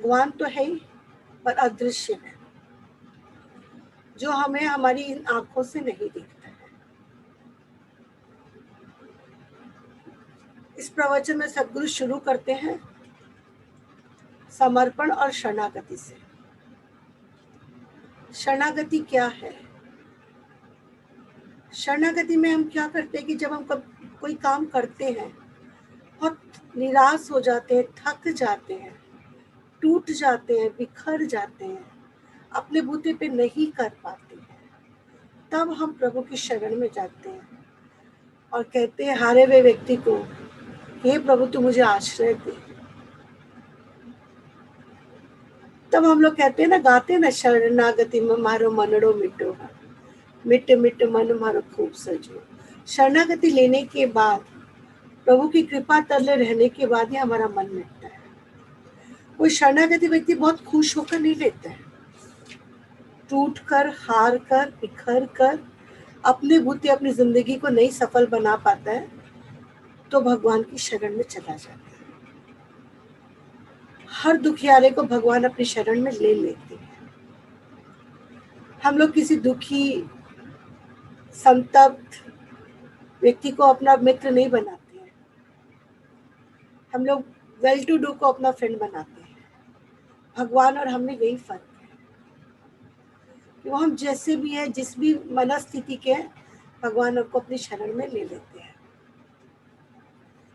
भगवान तो है ही, पर अदृश्य है, जो हमें हमारी इन आंखों से नहीं दिखता है। इस प्रवचन में सदगुरु शुरू करते हैं समर्पण और शरणागति से। शरणागति क्या है? शरणागति में हम क्या करते हैं कि जब हम कोई काम करते हैं, बहुत निराश हो जाते हैं, थक जाते हैं, टूट जाते हैं, बिखर जाते हैं, अपने बूते पे नहीं कर पाते हैं, तब हम प्रभु की शरण में जाते हैं और कहते हैं हारे हुए व्यक्ति को, हे प्रभु तू मुझे आश्रय दे। तब हम लोग कहते हैं ना, गाते हैं ना, शरणागति में मारो मनड़ो मिटो, मिट मिट मन मारो खूब सजो। शरणागति लेने के बाद, प्रभु की कृपा तले रहने के बाद ही हमारा मन मिटता है। कोई शरणागति व्यक्ति बहुत खुश होकर नहीं लेता है, टूट कर, हार कर, बिखर कर, अपने बूते अपनी जिंदगी को नहीं सफल बना पाता है, तो भगवान की शरण में चला जाता है। हर दुखियारे को भगवान अपनी शरण में ले लेते हैं। हम लोग किसी दुखी, संतप्त व्यक्ति को अपना मित्र नहीं बनाते हैं, हम लोग वेल टू डू को अपना फ्रेंड बनाते हैं। भगवान और हमने यही फर्क है कि वो हम जैसे भी हैं, जिस भी मनस्थिति के हैं, भगवान हमको अपनी शरण में ले लेते हैं।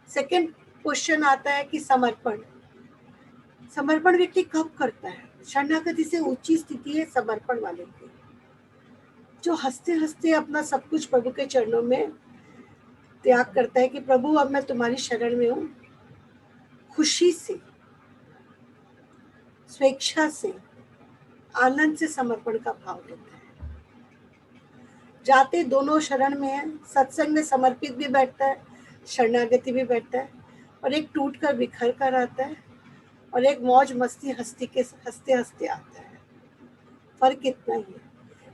सेकंड क्वेश्चन आता है कि समर्पण। समर्पण व्यक्ति कब करता है? शरणागति से ऊंची स्थिति है समर्पण वाले की, जो हंसते हंसते अपना सब कुछ प्रभु के चरणों में त्याग करता है कि प्रभु अब मैं तुम्हारी शरण में हूँ। खुशी से, स्वेच्छा से, आनंद से समर्पण का भाव लेता है। जाते दोनों शरण में है, सत्संग में समर्पित भी बैठता है, शरणागति भी बैठता है, और एक टूट कर बिखर कर आता है, और एक मौज मस्ती हंसते हंसते आता है। फर्क इतना ही है।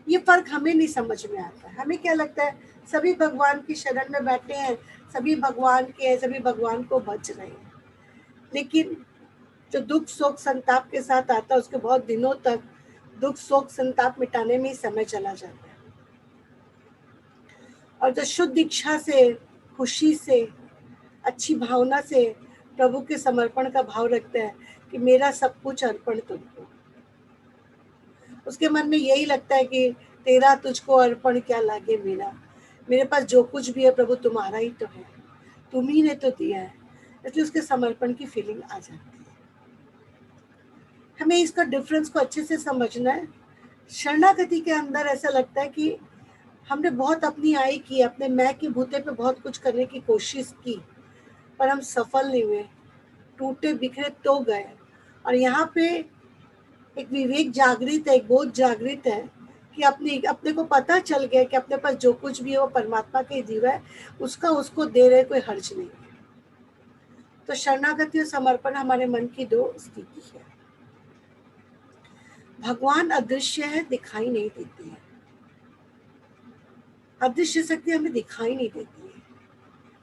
ये फर्क हमें नहीं समझ में आता है। हमें क्या लगता है सभी भगवान की शरण में बैठे हैं, सभी भगवान के हैं, सभी भगवान को भज रहे हैं, लेकिन जो दुख शोक संताप के साथ आता है, उसके बहुत दिनों तक दुख शोक संताप मिटाने में ही समय चला जाता है। और जो शुद्ध इच्छा से, खुशी से, अच्छी भावना से प्रभु के समर्पण का भाव रखता है कि मेरा सब कुछ अर्पण तुमको, उसके मन में यही लगता है कि तेरा तुझको अर्पण क्या लागे मेरा, मेरे पास जो कुछ भी है प्रभु तुम्हारा ही तो है, तुम ही ने तो दिया है, इसलिए उसके समर्पण की फीलिंग आ जाती है। हमें इसका डिफरेंस को अच्छे से समझना है। शरणागति के अंदर ऐसा लगता है कि हमने बहुत अपनी आई की, अपने मैं के बूते पे बहुत कुछ करने की कोशिश की, पर हम सफल नहीं हुए, टूटे बिखरे तो गए। और यहाँ पे एक विवेक जागृत है, एक बोध जागृत है कि अपने को पता चल गया कि अपने पास जो कुछ भी है वो परमात्मा के दिया है, उसका उसको दे रहे, कोई हर्ज नहीं है। तो शरणागति और समर्पण हमारे मन की दो स्थिति है। भगवान अदृश्य है, दिखाई नहीं देती है, अदृश्य शक्ति हमें दिखाई नहीं देती है,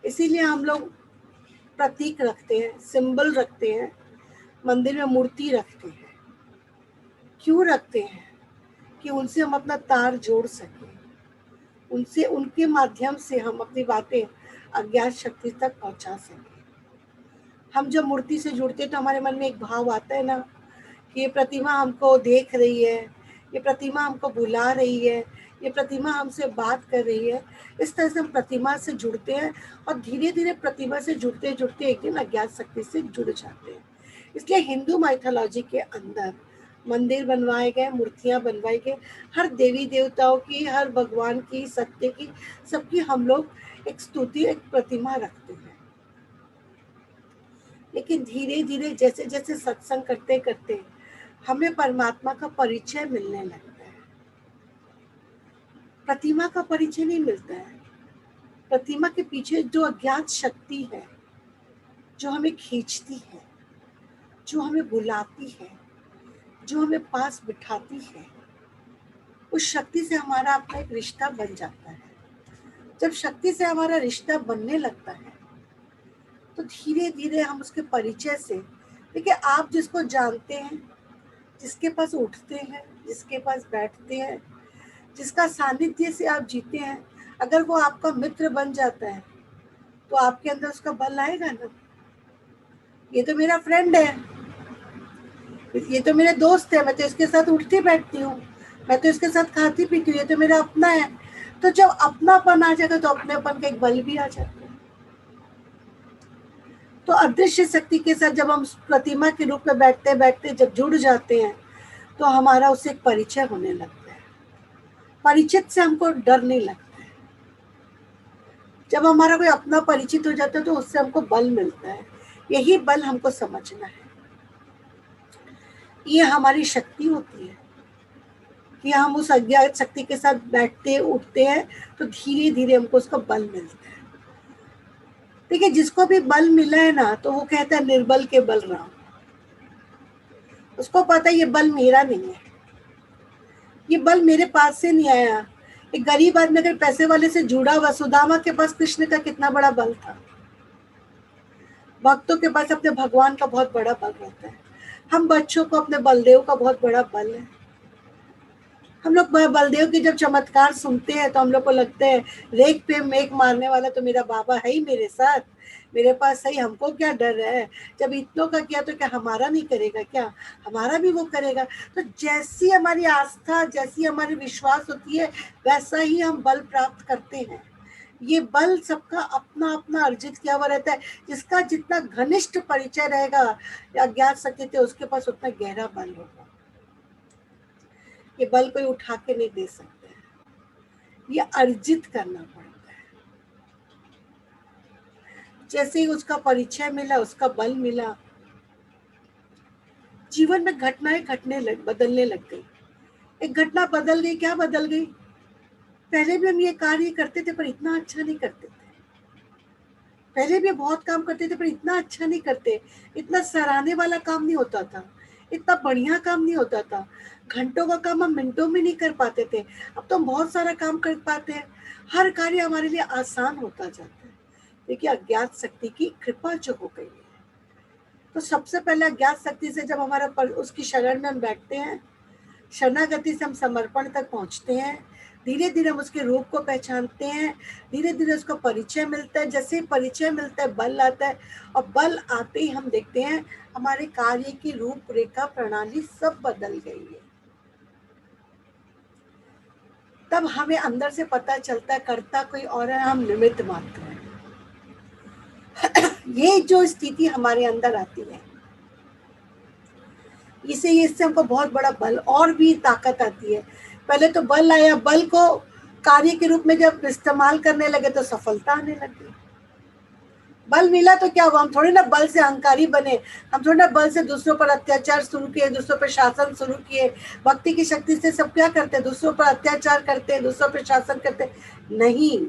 इसीलिए हम लोग प्रतीक रखते हैं, सिंबल रखते हैं, मंदिर में मूर्ति रखते हैं। क्यों रखते हैं? कि उनसे हम अपना तार जोड़ सकें, उनसे, उनके माध्यम से हम अपनी बातें अज्ञात शक्ति तक पहुंचा सकें। हम जब मूर्ति से जुड़ते तो हमारे मन में एक भाव आता है ना कि ये प्रतिमा हमको देख रही है, ये प्रतिमा हमको बुला रही है, ये प्रतिमा हमसे बात कर रही है। इस तरह से हम प्रतिमा से जुड़ते हैं और धीरे धीरे प्रतिमा से जुड़ते जुड़ते एक दिन अज्ञात शक्ति से जुड़ जाते हैं। इसलिए हिंदू माइथोलॉजी के अंदर मंदिर बनवाए गए, मूर्तियां बनवाई गई, हर देवी देवताओं की, हर भगवान की, सत्य की, सबकी हम लोग एक स्तुति, एक प्रतिमा रखते हैं। लेकिन धीरे धीरे जैसे जैसे सत्संग करते करते हमें परमात्मा का परिचय मिलने लगता है। प्रतिमा का परिचय नहीं मिलता है। प्रतिमा के पीछे जो अज्ञात शक्ति है, जो हमें खींचती है, जो हमें बुलाती है, जो हमें पास बिठाती है, उस शक्ति से हमारा अपना एक रिश्ता बन जाता है। जब शक्ति से हमारा रिश्ता बनने लगता है तो धीरे धीरे हम उसके परिचय से देखिए, आप जिसको जानते हैं, जिसके पास उठते हैं, जिसके पास बैठते हैं, जिसका सानिध्य से आप जीते हैं, अगर वो आपका मित्र बन जाता है तो आपके अंदर उसका बल आएगा ना। ये तो मेरा फ्रेंड है, ये तो मेरे दोस्त है, मैं तो इसके साथ उठती बैठती हूँ, मैं तो इसके साथ खाती पीती हूँ, ये तो मेरा अपना है। तो जब अपनापन आ जाएगा तो अपनेपन का एक बल भी आ जाता है। तो अदृश्य शक्ति के साथ जब हम प्रतिमा के रूप में बैठते बैठते जब जुड़ जाते हैं तो हमारा उससे एक परिचय होने लगता है। परिचित से हमको डर नहीं लगता है। जब हमारा कोई अपना परिचित हो जाता है तो उससे हमको बल मिलता है। यही बल हमको समझना है। ये हमारी शक्ति होती है कि हम उस अज्ञात शक्ति के साथ बैठते उठते हैं तो धीरे धीरे हमको उसका बल मिलता है। देखिए, जिसको भी बल मिला है ना तो वो कहता है निर्बल के बल राम। उसको पता है ये बल मेरा नहीं है, ये बल मेरे पास से नहीं आया। एक गरीब आदमी अगर पैसे वाले से जुड़ा हुआ, सुदामा के पास कृष्ण का कितना बड़ा बल था। भक्तों के पास अपने भगवान का बहुत बड़ा बल रहता है। हम बच्चों को अपने बलदेव का बहुत बड़ा बल है। हम लोग बलदेव के जब चमत्कार सुनते हैं तो हम लोग को लगता है रेख पे मेघ मारने वाला तो मेरा बाबा है ही मेरे साथ, मेरे पास सही, हमको क्या डर है। जब इतनों का किया तो क्या हमारा नहीं करेगा, क्या हमारा भी वो करेगा। तो जैसी हमारी आस्था, जैसी हमारी विश्वास होती है, वैसा ही हम बल प्राप्त करते हैं। ये बल सबका अपना अपना अर्जित किया हुआ रहता है। जिसका जितना घनिष्ठ परिचय रहेगा अज्ञात शक्ति थे, उसके पास उतना गहरा बल होगा। ये बल कोई उठा के नहीं दे सकते हैं, ये अर्जित करना पड़ता है। जैसे ही उसका परिचय मिला, उसका बल मिला, जीवन में घटनाएं बदलने लग गई। एक घटना बदल गई, क्या बदल गई? पहले भी हम ये कार्य करते थे पर इतना अच्छा नहीं करते थे। पहले भी बहुत काम करते थे पर इतना अच्छा नहीं करते, इतना सराहने वाला काम नहीं होता था, इतना बढ़िया काम नहीं होता था। घंटों का काम हम मिनटों में नहीं कर पाते थे, अब तो हम बहुत सारा काम कर पाते हैं। हर कार्य हमारे लिए आसान होता जाता है। देखिए, अज्ञात शक्ति की कृपा जो हो गई है, तो सबसे पहले अज्ञात शक्ति से जब हमारा उसकी शरण में हम बैठते हैं, शरणागति से हम समर्पण तक पहुंचते हैं, धीरे धीरे हम उसके रूप को पहचानते हैं, धीरे धीरे उसको परिचय मिलता है। जैसे ही परिचय मिलता है बल आता है, और बल आते ही हम देखते हैं हमारे कार्य की रूपरेखा प्रणाली सब बदल गई है। तब हमें अंदर से पता चलता है करता कोई और है, हम निमित्त मात्र हैं। ये जो स्थिति हमारे अंदर आती है, इससे हमको बहुत बड़ा बल और भी ताकत आती है। पहले तो बल आया, बल को कार्य के रूप में जब इस्तेमाल करने लगे तो सफलता आने लगी। बल मिला तो क्या हुआ? हम थोड़ी ना बल से अहंकारी बने, हम थोड़ी ना बल से दूसरों पर अत्याचार शुरू किए, दूसरों पर शासन शुरू किए। भक्ति की शक्ति से सब क्या करते हैं? दूसरों पर अत्याचार करते हैं, दूसरों पर शासन करते हैं। नहीं,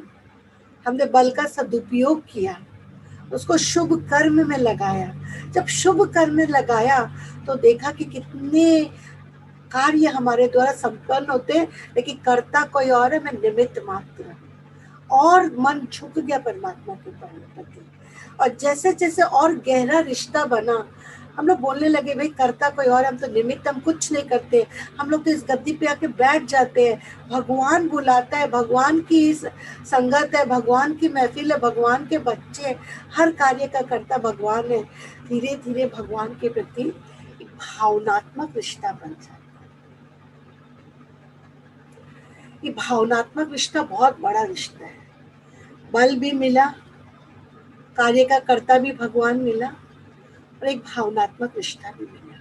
हमने बल का सदुपयोग किया, उसको शुभ कर्म में लगाया। जब शुभ कर्म में लगाया तो देखा कि कितने कार्य हमारे द्वारा संपन्न होते हैं, लेकिन करता कोई और है, मैं निमित्त मात्र। और मन झुक गया परमात्मा के प्रति, और जैसे जैसे और गहरा रिश्ता बना, हम लोग बोलने लगे भाई करता कोई और, हम तो निमित्त, हम कुछ नहीं करते। हम लोग तो इस गद्दी पे आके बैठ जाते हैं, भगवान बुलाता है, भगवान की संगत है, भगवान की महफिल है, भगवान के बच्चे, हर कार्य का करता भगवान है। धीरे धीरे भगवान के प्रति भावनात्मक रिश्ता बन जाता है। ये भावनात्मक रिश्ता बहुत बड़ा रिश्ता है। बल भी मिला, कार्य का कर्ता भी भगवान मिला, और एक भावनात्मक रिश्ता भी मिला।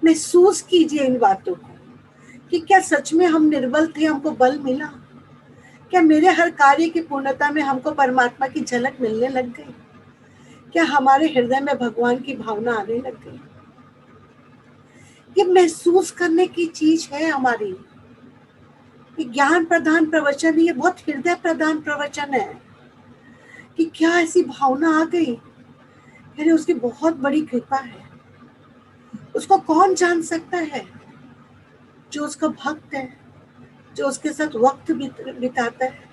महसूस कीजिए इन बातों को कि क्या सच में हम निर्बल थे, हमको बल मिला? क्या मेरे हर कार्य की पूर्णता में हमको परमात्मा की झलक मिलने लग गई? क्या हमारे हृदय में भगवान की भावना आने लग गई? ये महसूस करने की चीज है हमारी। ये ज्ञान प्रधान प्रवचन, ये बहुत हृदय प्रधान प्रवचन है कि क्या ऐसी भावना आ गई, यानी उसकी बहुत बड़ी कृपा है। उसको कौन जान सकता है? जो उसका भक्त है, जो उसके साथ वक्त बिताता है,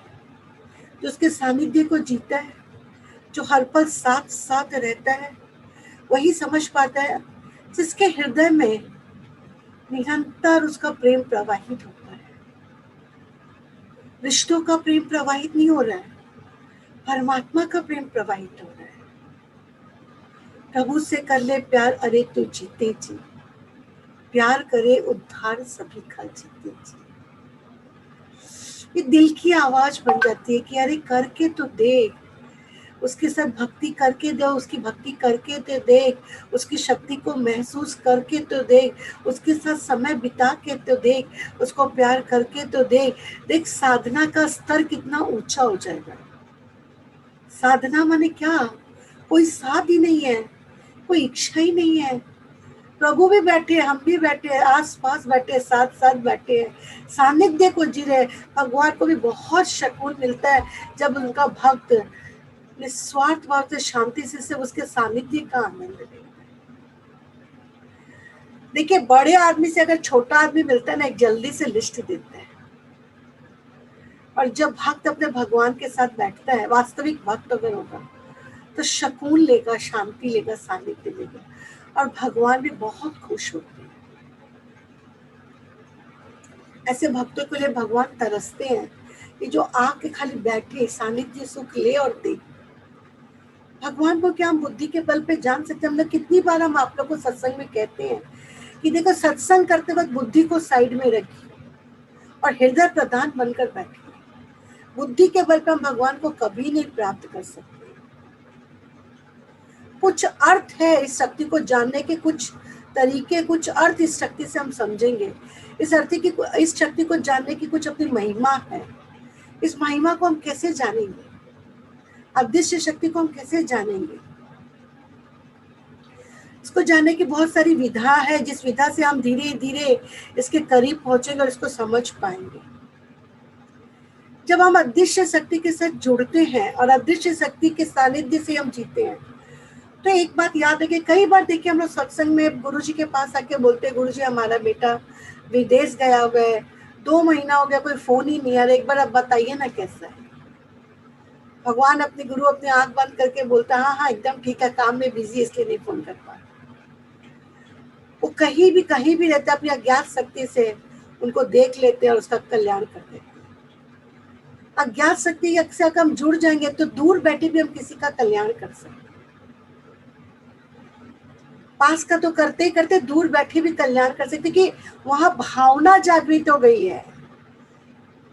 जो उसके सानिध्य को जीता है, जो हर पल साथ साथ रहता है, वही समझ पाता है जिसके हृदय में निरंतर उसका प्रेम प्रवाहित होता है। रिश्तों का प्रेम प्रवाहित नहीं हो रहा है, परमात्मा का प्रेम प्रवाहित हो रहा है। प्रभु से कर ले प्यार, अरे तू जीते जी, प्यार करे उद्धार सभी का जीते जी। ये दिल की आवाज बन जाती है कि अरे करके तो देख, उसके साथ भक्ति करके दे, उसकी भक्ति करके तो देख, उसकी शक्ति को महसूस करके तो देख, उसके साथ समय बिता के तो देख, उसको प्यार करके तो देख। देख साधना का स्तर कितना ऊंचा हो जाएगा। साधना माने क्या? कोई साथ ही नहीं है, कोई इच्छा ही नहीं है। प्रभु भी बैठे, हम भी बैठे, आस पास बैठे, साथ साथ बैठे हैं, सानिध्य को जी रहे। भगवान को भी बहुत सुकून मिलता है जब उनका भक्त निस्वार्थ भाव से शांति से सिर्फ उसके सानिध्य का आनंद लेता है। देखिए बड़े आदमी से अगर छोटा आदमी मिलता है ना, एक जल्दी से लिस्ट देता है, और जब भक्त अपने भगवान के साथ बैठता है, वास्तविक भक्त अगर होगा तो सुकून लेगा, शांति लेगा, सानिध्य लेगा, और भगवान भी बहुत खुश होते हैं। ऐसे भक्तों के लिए भगवान तरसते हैं कि जो आके खाली बैठे, सानिध्य सुख ले और दे। भगवान को क्या हम बुद्धि के बल पे जान सकते हैं? हमने कितनी बार हम आप लोग को सत्संग में कहते हैं कि देखो सत्संग करते वक्त बुद्धि को साइड में रखिए और हृदय प्रधान बनकर बैठिए। बुद्धि के बल पर हम भगवान को कभी नहीं प्राप्त कर सकते। कुछ अर्थ है इस शक्ति को जानने के, कुछ तरीके, कुछ अर्थ इस शक्ति से हम समझेंगे। इस शक्ति को जानने की कुछ अपनी महिमा है। इस महिमा को हम कैसे जानेंगे? अदृश्य शक्ति को हम कैसे जानेंगे? इसको जानने की बहुत सारी विधा है, जिस विधा से हम धीरे धीरे इसके करीब पहुंचेंगे और इसको समझ पाएंगे। जब हम अदृश्य शक्ति के साथ जुड़ते हैं और अदृश्य शक्ति के सानिध्य से हम जीते हैं, तो एक बात याद रखिए, कई बार देखिए हम लोग सत्संग में गुरु जी के पास आके बोलते हैं, गुरु जी हमारा बेटा विदेश गया हुआ है, 2 महीना हो गया, कोई फोन ही नहीं आ रहा, एक बार आप बताइए ना कैसा है। भगवान अपने गुरु अपनी आंख बंद करके बोलता है, हाँ हाँ एकदम ठीक है, काम में बिजी इसलिए नहीं फोन कर पा। वो कहीं भी रहते, अपनी अज्ञात शक्ति से उनको देख लेते हैं और उसका कल्याण कर देते हैं। अज्ञात शक्ति से अगर हम जुड़ जाएंगे तो दूर बैठे भी हम किसी का कल्याण कर सकते हैं। पास का तो करते ही करते, दूर बैठे भी कल्याण कर सकते, कि वहां भावना जागृत हो गई है।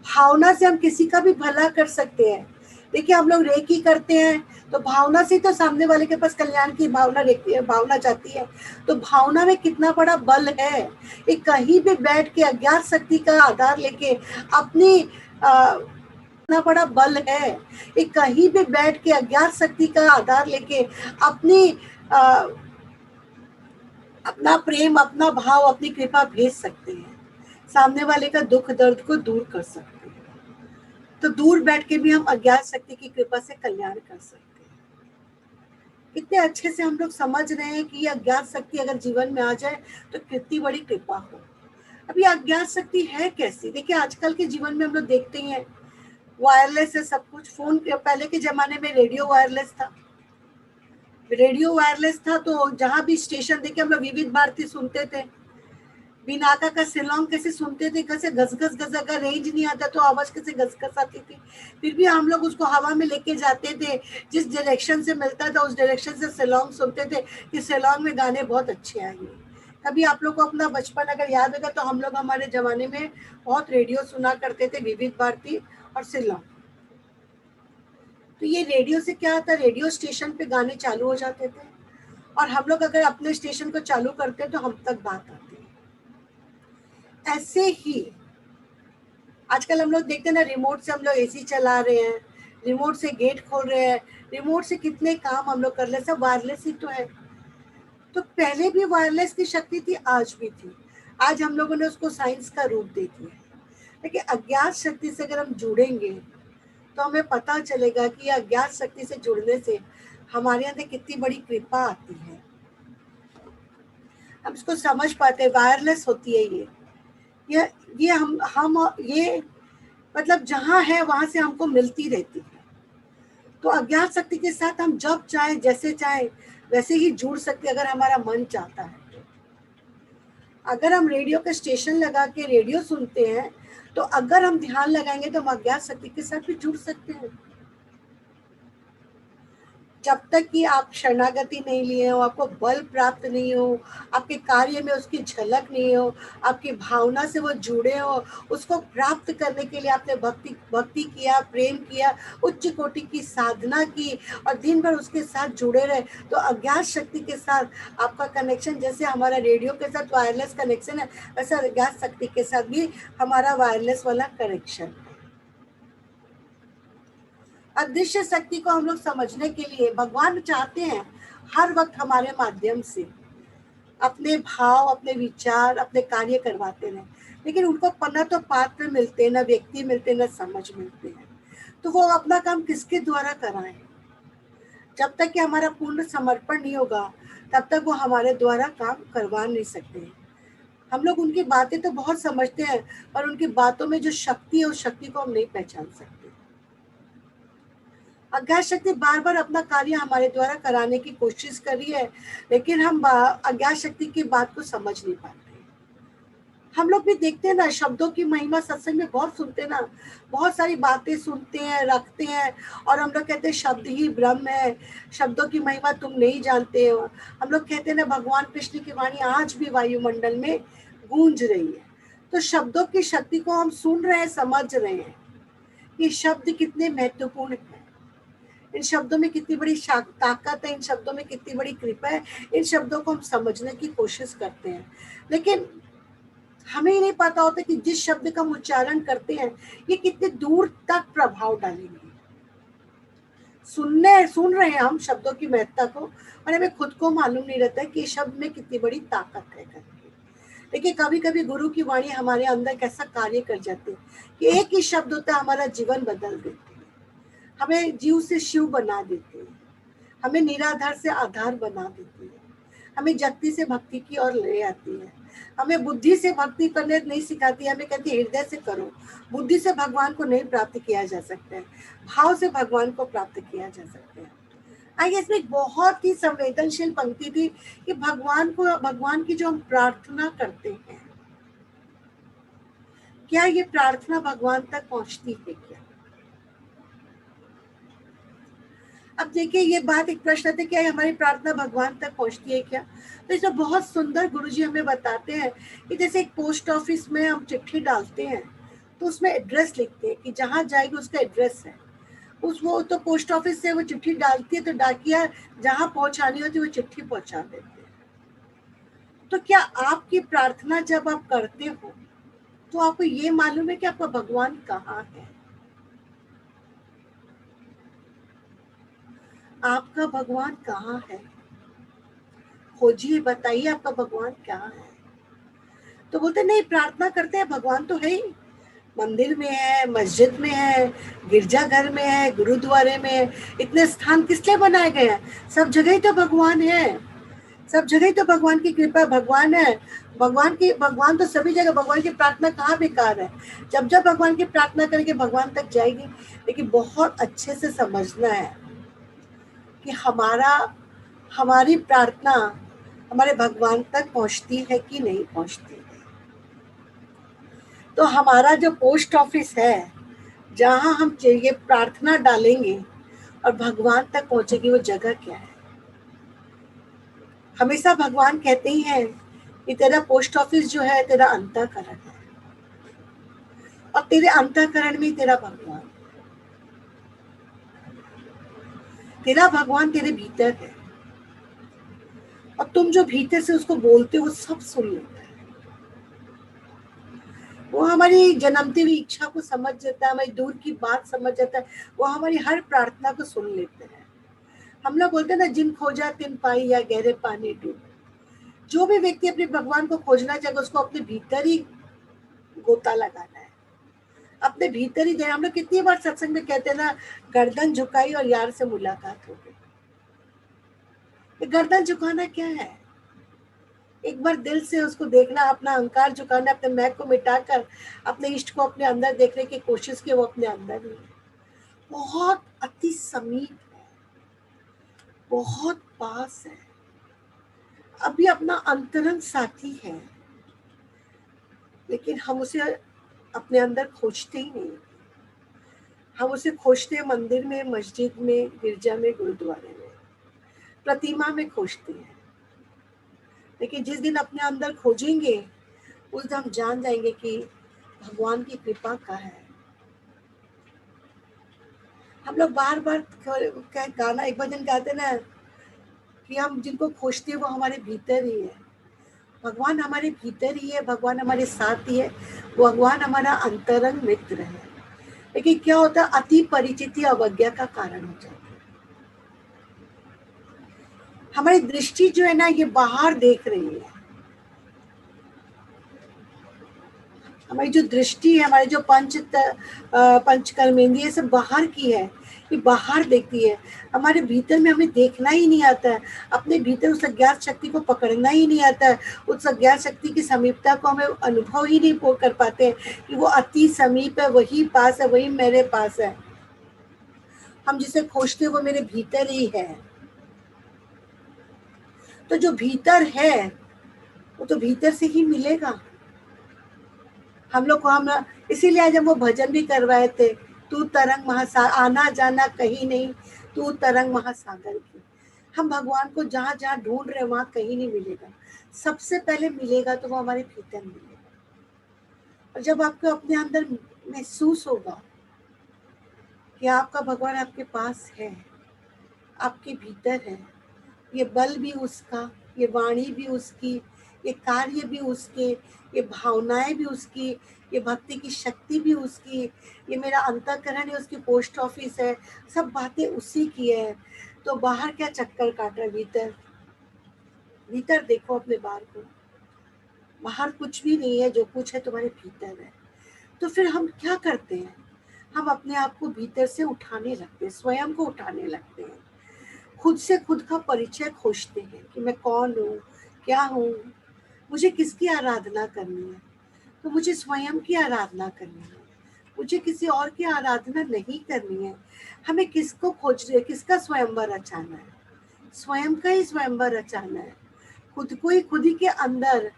भावना से हम किसी का भी भला कर सकते हैं। देखिए हम लोग रेकी करते हैं तो भावना से तो सामने वाले के पास कल्याण की भावना भावना जाती है। तो भावना में कितना बड़ा बल है। ये कहीं भी बैठ के अज्ञात शक्ति का आधार लेके अपनी कितना बड़ा बल है। ये कहीं भी बैठ के अज्ञात शक्ति का आधार लेके अपनी अपना प्रेम, अपना भाव, अपनी कृपा भेज सकते हैं, सामने वाले का दुख दर्द को दूर कर सकते हैं। तो दूर बैठ के भी हम अज्ञात शक्ति की कृपा से कल्याण कर सकते हैं। कितने अच्छे से हम लोग समझ रहे हैं कि ये अज्ञात शक्ति अगर जीवन में आ जाए तो कितनी बड़ी कृपा हो। अब ये अज्ञात शक्ति है कैसी? देखिए आजकल के जीवन में हम लोग देखते हैं वायरलेस है सब कुछ। फोन, पहले के जमाने में रेडियो वायरलेस था, तो जहां भी स्टेशन देखे हम लोग विविध भारती सुनते थे। बिनाका का शिलोंग कैसे सुनते थे, कैसे घसघस घस, अगर रेंज नहीं आता तो आवाज कैसे घसघस आती थी, फिर भी हम लोग उसको हवा में लेके जाते थे। जिस डायरेक्शन से मिलता था उस डायरेक्शन से शिलोंग सुनते थे कि शिलोंग में गाने बहुत अच्छे आएंगे। कभी आप लोग को अपना बचपन अगर याद होगा तो हम लोग हमारे जमाने में बहुत रेडियो सुना करते थे, विविध भारती और शिलोंग। तो ये रेडियो से क्या होता, रेडियो स्टेशन पे गाने चालू हो जाते थे और हम लोग अगर अपने स्टेशन को चालू करते तो हम तक बात आती है। ऐसे ही आजकल हम लोग देखते हैं ना, रिमोट से हम लोग एसी चला रहे हैं, रिमोट से गेट खोल रहे हैं, रिमोट से कितने काम हम लोग कर रहे हैं, सब वायरलेस ही तो है। तो पहले भी वायरलेस की शक्ति थी, आज भी थी। आज हम लोगों ने उसको साइंस का रूप दे दिया है। लेकिन अज्ञात शक्ति से अगर हम जुड़ेंगे तो हमें पता चलेगा कि अज्ञात शक्ति से जुड़ने से हमारे अंदर कितनी बड़ी कृपा आती है। हम इसको समझ पाते हैं। वायरलेस होती है ये हम ये मतलब जहाँ है वहां से हमको मिलती रहती है। तो अज्ञात शक्ति के साथ हम जब चाहे जैसे चाहे वैसे ही जुड़ सकते, अगर हमारा मन चाहता है। अगर हम रेडियो का स्टेशन लगा के रेडियो सुनते हैं, तो अगर हम ध्यान लगाएंगे तो हम अज्ञात शक्ति के साथ भी जुड़ सकते हैं। जब तक कि आप शरणागति नहीं लिए हो, आपको बल प्राप्त नहीं हो, आपके कार्य में उसकी झलक नहीं हो, आपकी भावना से वो जुड़े हो, उसको प्राप्त करने के लिए आपने भक्ति भक्ति किया, प्रेम किया, उच्च कोटि की साधना की और दिन भर उसके साथ जुड़े रहे, तो अज्ञात शक्ति के साथ आपका कनेक्शन, जैसे हमारा रेडियो के साथ वायरलेस कनेक्शन है, वैसे अज्ञात शक्ति के साथ भी हमारा वायरलेस वाला कनेक्शन है। अदृश्य शक्ति को हम लोग समझने के लिए भगवान चाहते हैं हर वक्त हमारे माध्यम से अपने भाव, अपने विचार, अपने कार्य करवाते रहे, लेकिन उनको न तो पात्र मिलते, न व्यक्ति मिलते, न समझ मिलते हैं, तो वो अपना काम किसके द्वारा कराएं? जब तक कि हमारा पूर्ण समर्पण नहीं होगा, तब तक वो हमारे द्वारा काम करवा नहीं सकते। हम लोग उनकी बातें तो बहुत समझते हैं, पर उनकी बातों में जो शक्ति है, उस शक्ति को हम नहीं पहचान सकते। अज्ञात शक्ति बार बार अपना कार्य हमारे द्वारा कराने की कोशिश कर रही है, लेकिन हम अज्ञात शक्ति की बात को समझ नहीं पाते। हम लोग भी देखते हैं ना, शब्दों की महिमा सत्संग में बहुत सुनते हैं ना, बहुत सारी बातें सुनते हैं, रखते हैं, और हम लोग कहते हैं शब्द ही ब्रह्म है, शब्दों की महिमा तुम नहीं जानते हो। हम लोग कहते हैं ना, भगवान कृष्ण की वाणी आज भी वायुमंडल में गूंज रही है। तो शब्दों की शक्ति को हम सुन रहे हैं, समझ रहे हैं कि शब्द कितने महत्वपूर्ण है, इन शब्दों में कितनी बड़ी ताकत है, इन शब्दों में कितनी बड़ी कृपा है। इन शब्दों को हम समझने की कोशिश करते हैं, लेकिन हमें ही नहीं पता होता कि जिस शब्द का हम उच्चारण करते हैं, ये कितने दूर तक प्रभाव डालेंगे। सुन रहे हैं हम शब्दों की महत्ता को, और हमें खुद को मालूम नहीं रहता है कि शब्द में कितनी बड़ी ताकत है करके। लेकिन कभी कभी गुरु की वाणी हमारे अंदर कैसा कार्य कर जाती है कि एक ही शब्द होता है, हमारा जीवन बदल देती है, हमें जीव से शिव बना देती है, हमें निराधार से आधार बना देती है, हमें जगती से भक्ति की ओर ले आती है, हमें बुद्धि से भक्ति करने नहीं सिखाती, हमें कहती है हृदय से करो। बुद्धि से भगवान को नहीं प्राप्त किया जा सकता है, भाव से भगवान को प्राप्त किया जा सकता है। आइए, इसमें एक बहुत ही संवेदनशील पंक्ति थी कि भगवान की जो हम प्रार्थना करते हैं, क्या ये प्रार्थना भगवान तक पहुंचती है क्या? अब देखिए, ये बात एक प्रश्न था, क्या हमारी प्रार्थना भगवान तक पहुंचती है क्या? तो इसमें बहुत सुंदर गुरुजी हमें बताते हैं कि जैसे एक पोस्ट ऑफिस में हम चिट्ठी डालते हैं, तो उसमें एड्रेस लिखते हैं कि जहाँ जाएगी उसका एड्रेस है, वो तो पोस्ट ऑफिस से वो चिट्ठी डालती है, तो डाकिया जहाँ पहुंचानी होती है वो चिट्ठी पहुंचा देते हैं। तो क्या आपकी प्रार्थना जब आप करते हो, तो आपको ये मालूम है कि आपका भगवान कहाँ है? आपका भगवान कहाँ है? खोजिए, बताइए आपका भगवान क्या है। तो बोलते नहीं, प्रार्थना करते हैं, भगवान तो है ही, मंदिर में है, मस्जिद में है, गिरजाघर में है, गुरुद्वारे में है। इतने स्थान किस लिए बनाए गए हैं? सब जगह ही तो भगवान है, सब जगह ही तो भगवान की कृपा, भगवान है। भगवान तो सभी जगह, भगवान की प्रार्थना कहाँ बेकार है? जब जब भगवान की प्रार्थना करके भगवान तक जाएगी। लेकिन बहुत अच्छे से समझना है कि हमारी प्रार्थना हमारे भगवान तक पहुंचती है कि नहीं पहुंचती है। तो हमारा जो पोस्ट ऑफिस है, जहाँ हम ये प्रार्थना डालेंगे और भगवान तक पहुंचेगी, वो जगह क्या है? हमेशा भगवान कहते ही हैं कि तेरा पोस्ट ऑफिस जो है तेरा अंतःकरण है, और तेरे अंतःकरण में तेरा भगवान, तेरा भगवान तेरे भीतर है, और तुम जो भीतर से उसको बोलते हो सब सुन लेता है। वो हमारी जन्मती हुई इच्छा को समझ जाता है, हमारी दूर की बात समझ जाता है, वो हमारी हर प्रार्थना को सुन लेते हैं। हम लोग बोलते हैं ना, जिन खोजा तिन पाई या गहरे पानी डूब। जो भी व्यक्ति अपने भगवान को खोजना चाहेगा, उसको अपने भीतर ही गोता लगाना है, अपने भीतर ही देना। हम लोग कितनी बार सत्संग में कहते हैं ना, गर्दन झुकाई और यार से मुलाकात हो गई। गर्दन झुकाना क्या है? एक बार दिल से उसको देखना, अपना अहंकार झुकाना, अपने मैं को मिटाकर अपने इष्ट को अपने अंदर देखने की कोशिश की, वो अपने अंदर ही है। बहुत अति समीप है, बहुत पास है, अभी अपना अंतरंग साथी है, लेकिन हम उसे अपने अंदर खोजते ही नहीं। हम उसे खोजते हैं मंदिर में, मस्जिद में, गिरजा में, गुरुद्वारे में, प्रतिमा में खोजते हैं। लेकिन जिस दिन अपने अंदर खोजेंगे उस दिन हम जान जाएंगे कि भगवान की कृपा का है। हम लोग बार बार गाना, एक भजन गाते ना कि हम जिनको खोजते हैं वो हमारे भीतर ही है। भगवान हमारे भीतर ही है, भगवान हमारे साथ ही है, भगवान हमारा अंतरंग मित्र है। लेकिन क्या होता है, अति परिचिति अवज्ञा का कारण हो जाता है। हमारी दृष्टि जो है ना, ये बाहर देख रही है। हमारी जो दृष्टि है, हमारे जो पंच कर्मेंद्रिय सब बाहर की है, ये बाहर देखती है। हमारे भीतर में हमें देखना ही नहीं आता है, अपने भीतर उस अज्ञात शक्ति को पकड़ना ही नहीं आता है, उस अज्ञात शक्ति की समीपता को हमें अनुभव ही नहीं कर पाते हैं कि वो अति समीप है, वही पास है, वही मेरे पास है। हम जिसे खोजते हैं वो मेरे भीतर ही है। तो जो भीतर है वो तो भीतर से ही मिलेगा हम लोग को। हम इसीलिए आज हम वो भजन भी करवाए थे, तू तरंग महासागर, आना जाना कहीं नहीं, तू तरंग महासागर की। हम भगवान को जहाँ जहाँ ढूंढ रहे हैं वहां कहीं नहीं मिलेगा, सबसे पहले मिलेगा तो वो हमारे भीतर मिलेगा। और जब आपको अपने अंदर महसूस होगा कि आपका भगवान आपके पास है, आपके भीतर है, ये बल भी उसका, ये वाणी भी उसकी, ये कार्य भी उसके, ये भावनाएं भी उसकी, ये भक्ति की शक्ति भी उसकी, ये मेरा अंतःकरण है, उसकी पोस्ट ऑफिस है, सब बातें उसी की है। तो बाहर क्या चक्कर काट रहा, भीतर भीतर देखो अपने बाहर को। बाहर कुछ भी नहीं है, जो कुछ है तुम्हारे भीतर है। तो फिर हम क्या करते हैं, हम अपने आप को भीतर से उठाने लगते हैं, स्वयं को उठाने लगते हैं, खुद से खुद का परिचय खोजते हैं कि मैं कौन हूँ, क्या हूँ, मुझे किसकी आराधना करनी है। तो मुझे स्वयं की आराधना करनी है, मुझे किसी और की आराधना नहीं करनी है। हमें किसको खोज रहे, किसका स्वयंवर रचाना है, स्वयं का ही स्वयंवर रचाना है। खुद को ही, खुद ही के अंदर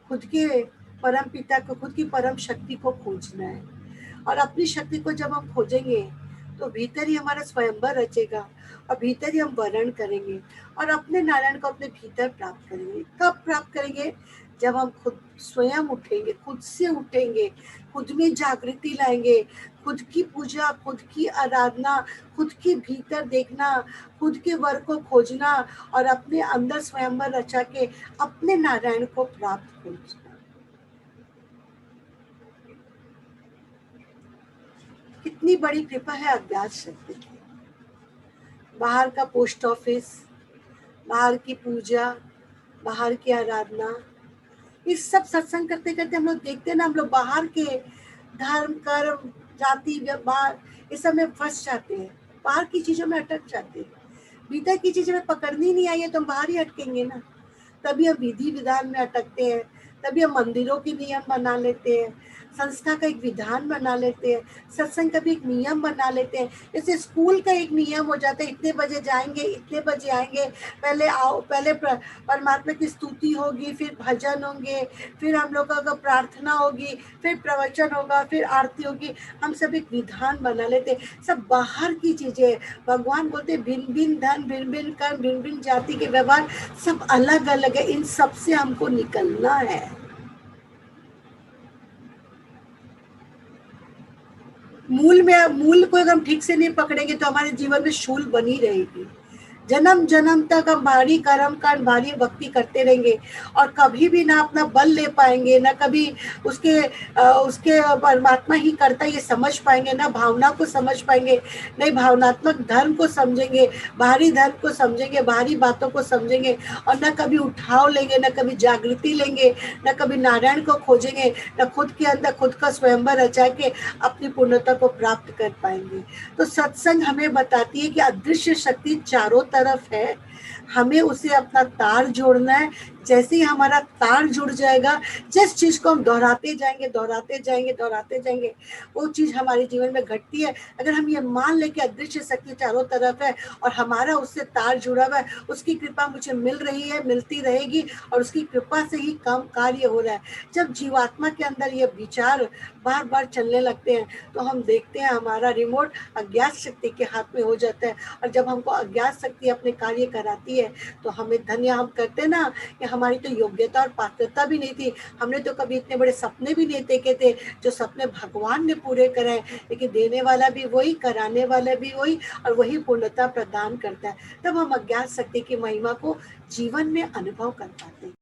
खुद के परम पिता को, खुद की परम शक्ति को खोजना है। और अपनी शक्ति को जब हम खोजेंगे तो भीतर ही हमारा स्वयंवर रचेगा और भीतर ही हम वर्ण करेंगे और अपने नारायण को अपने भीतर प्राप्त करेंगे। कब प्राप्त करेंगे, जब हम खुद स्वयं उठेंगे, खुद से उठेंगे, खुद में जागृति लाएंगे, खुद की पूजा, खुद की आराधना, खुद के भीतर देखना, खुद के वर को खोजना और अपने अंदर स्वयंवर रचा के अपने नारायण को प्राप्त खोजना। कितनी बड़ी कृपा है अज्ञात शक्ति की। बाहर का पोस्ट ऑफिस, बाहर की पूजा, बाहर की आराधना, इस सब सत्संग करते करते हम लोग देखते हैं ना, हम लोग बाहर के धर्म, कर्म, जाति, व्यवहार, इस सब में फंस जाते हैं, बाहर की चीजों में अटक जाते हैं। भीतर की चीजें में पकड़नी नहीं आई है तो हम बाहर ही अटकेंगे ना। तभी हम विधि विधान में अटकते हैं, तभी हम मंदिरों के नियम बना लेते हैं, संस्था का एक विधान बना लेते हैं, सत्संग का भी एक नियम बना लेते हैं। जैसे स्कूल का एक नियम हो जाता है, इतने बजे जाएंगे, इतने बजे आएंगे, पहले आओ, पहले परमात्मा की स्तुति होगी, फिर भजन होंगे, फिर हम लोग का प्रार्थना होगी, फिर प्रवचन होगा, फिर आरती होगी। हम सब एक विधान बना लेते हैं, सब बाहर की चीजें। भगवान बोलते भिन्न भिन्न धन, भिन्न भिन्न कर्म, भिन्न भिन्न जाति के व्यवहार, सब अलग अलग है, इन सब से हमको निकलना है। मूल को अगर हम ठीक से नहीं पकड़ेंगे तो हमारे जीवन में शूल बनी रहेगी। जन्म जन्म तक हम भारी कर्म कांड, भारी भक्ति करते रहेंगे और कभी भी ना अपना बल ले पाएंगे, ना कभी उसके परमात्मा ही करता ये समझ पाएंगे, ना भावना को समझ पाएंगे, नहीं भावनात्मक धर्म को समझेंगे, भारी धर्म को समझेंगे, भारी बातों को समझेंगे, और ना कभी उठाव लेंगे, ना कभी जागृति लेंगे, ना कभी नारायण को खोजेंगे, ना खुद के अंदर खुद का स्वयंवर रचा के अपनी पूर्णता को प्राप्त कर पाएंगे। तो सत्संग हमें बताती है कि अदृश्य शक्ति चारों तरफ है, हमें उसे अपना तार जोड़ना है। जैसे ही हमारा तार जुड़ जाएगा, जिस चीज को हम दोहराते जाएंगे दोहराते जाएंगे दोहराते जाएंगे, वो चीज हमारे जीवन में घटती है। अगर हम ये मान ले कि अदृश्य शक्ति चारों तरफ है और हमारा उससे तार जुड़ा हुआ है, उसकी कृपा मुझे मिल रही है, मिलती रहेगी, और उसकी कृपा से ही काम कार्य हो रहा है। जब जीवात्मा के अंदर ये विचार बार बार चलने लगते हैं, तो हम देखते हैं हमारा रिमोट अज्ञात शक्ति के हाथ में हो जाता है। और जब हमको अज्ञात शक्ति अपने कार्य कराती है, तो हमें धन्य हम करते ना कि हमारी तो योग्यता और पात्रता भी नहीं थी, हमने तो कभी इतने बड़े सपने भी नहीं देखे थे, जो सपने भगवान ने पूरे कराए। लेकिन देने वाला भी वही, कराने वाला भी वही, और वही पूर्णता प्रदान करता है। तब हम अज्ञात शक्ति की महिमा को जीवन में अनुभव कर पाते हैं।